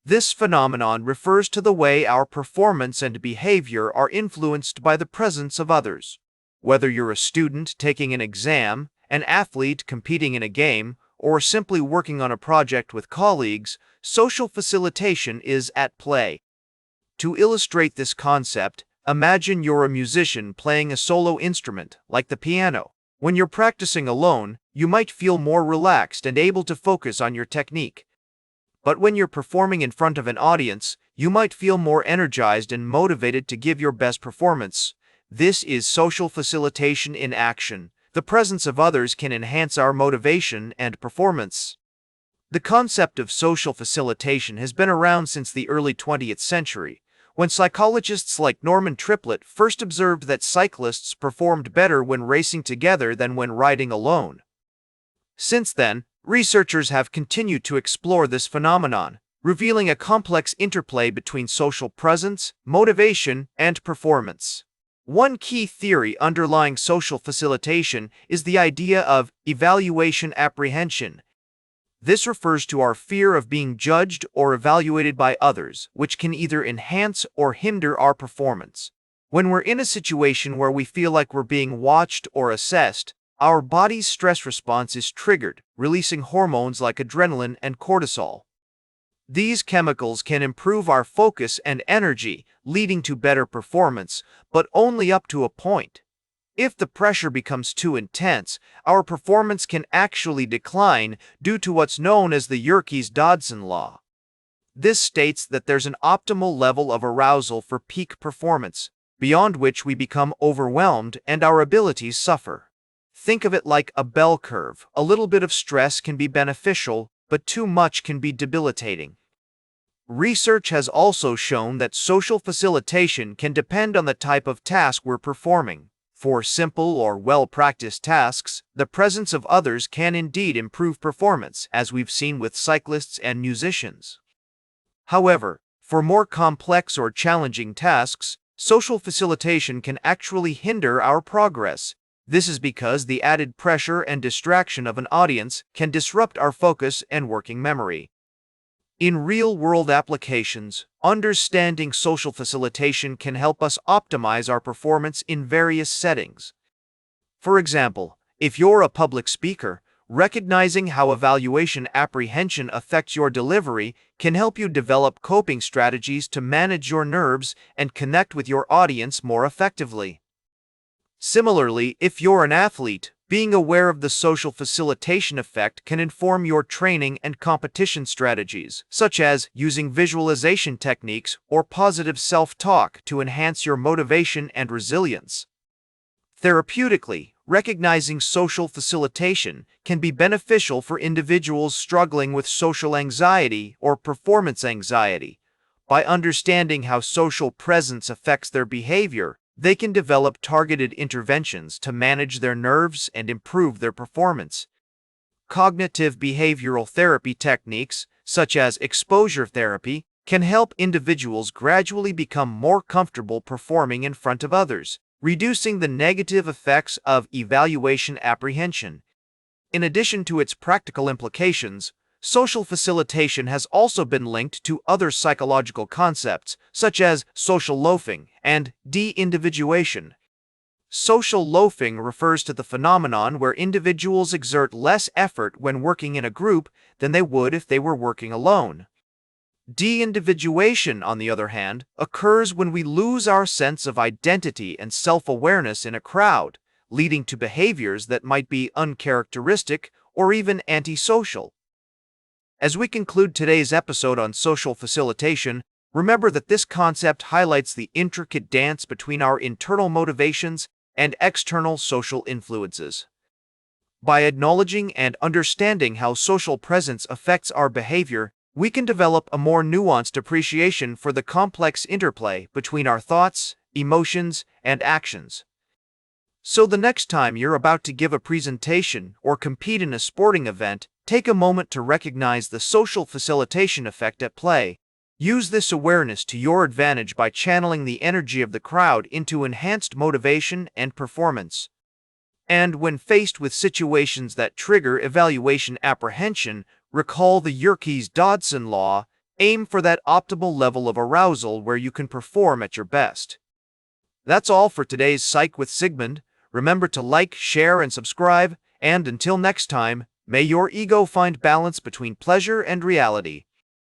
This phenomenon refers to the way our performance and behavior are influenced by the presence of others. Whether you're a student taking an exam, an athlete competing in a game, or simply working on a project with colleagues, social facilitation is at play. To illustrate this concept, imagine you're a musician playing a solo instrument, like the piano. When you're practicing alone, you might feel more relaxed and able to focus on your technique. But when you're performing in front of an audience, you might feel more energized and motivated to give your best performance. This is social facilitation in action. The presence of others can enhance our motivation and performance. The concept of social facilitation has been around since the early 20th century, when psychologists like Norman Triplett first observed that cyclists performed better when racing together than when riding alone. Since then, researchers have continued to explore this phenomenon, revealing a complex interplay between social presence, motivation, and performance. One key theory underlying social facilitation is the idea of evaluation apprehension. This refers to our fear of being judged or evaluated by others, which can either enhance or hinder our performance. When we're in a situation where we feel like we're being watched or assessed, our body's stress response is triggered, releasing hormones like adrenaline and cortisol. These chemicals can improve our focus and energy, leading to better performance, but only up to a point. If the pressure becomes too intense, our performance can actually decline due to what's known as the Yerkes-Dodson law. This states that there's an optimal level of arousal for peak performance, beyond which we become overwhelmed and our abilities suffer. Think of it like a bell curve. A little bit of stress can be beneficial, but too much can be debilitating. Research has also shown that social facilitation can depend on the type of task we're performing. For simple or well-practiced tasks, the presence of others can indeed improve performance, as we've seen with cyclists and musicians. However, for more complex or challenging tasks, social facilitation can actually hinder our progress. This is because the added pressure and distraction of an audience can disrupt our focus and working memory. In real-world applications, understanding social facilitation can help us optimize our performance in various settings. For example, if you're a public speaker, recognizing how evaluation apprehension affects your delivery can help you develop coping strategies to manage your nerves and connect with your audience more effectively. Similarly, if you're an athlete, being aware of the social facilitation effect can inform your training and competition strategies, such as using visualization techniques or positive self-talk to enhance your motivation and resilience. Therapeutically, recognizing social facilitation can be beneficial for individuals struggling with social anxiety or performance anxiety. By understanding how social presence affects their behavior, they can develop targeted interventions to manage their nerves and improve their performance. Cognitive behavioral therapy techniques, such as exposure therapy, can help individuals gradually become more comfortable performing in front of others, reducing the negative effects of evaluation apprehension. In addition to its practical implications, social facilitation has also been linked to other psychological concepts, such as social loafing and de-individuation. Social loafing refers to the phenomenon where individuals exert less effort when working in a group than they would if they were working alone. De-individuation, on the other hand, occurs when we lose our sense of identity and self-awareness in a crowd, leading to behaviors that might be uncharacteristic or even antisocial. As we conclude today's episode on social facilitation, remember that this concept highlights the intricate dance between our internal motivations and external social influences. By acknowledging and understanding how social presence affects our behavior, we can develop a more nuanced appreciation for the complex interplay between our thoughts, emotions, and actions. So the next time you're about to give a presentation or compete in a sporting event, take a moment to recognize the social facilitation effect at play. Use this awareness to your advantage by channeling the energy of the crowd into enhanced motivation and performance. And when faced with situations that trigger evaluation apprehension, recall the Yerkes-Dodson law, Aim for that optimal level of arousal where you can perform at your best. That's all for today's Psych with Sigmund. Remember to like, share, and subscribe, and until next time, may your ego find balance between pleasure and reality.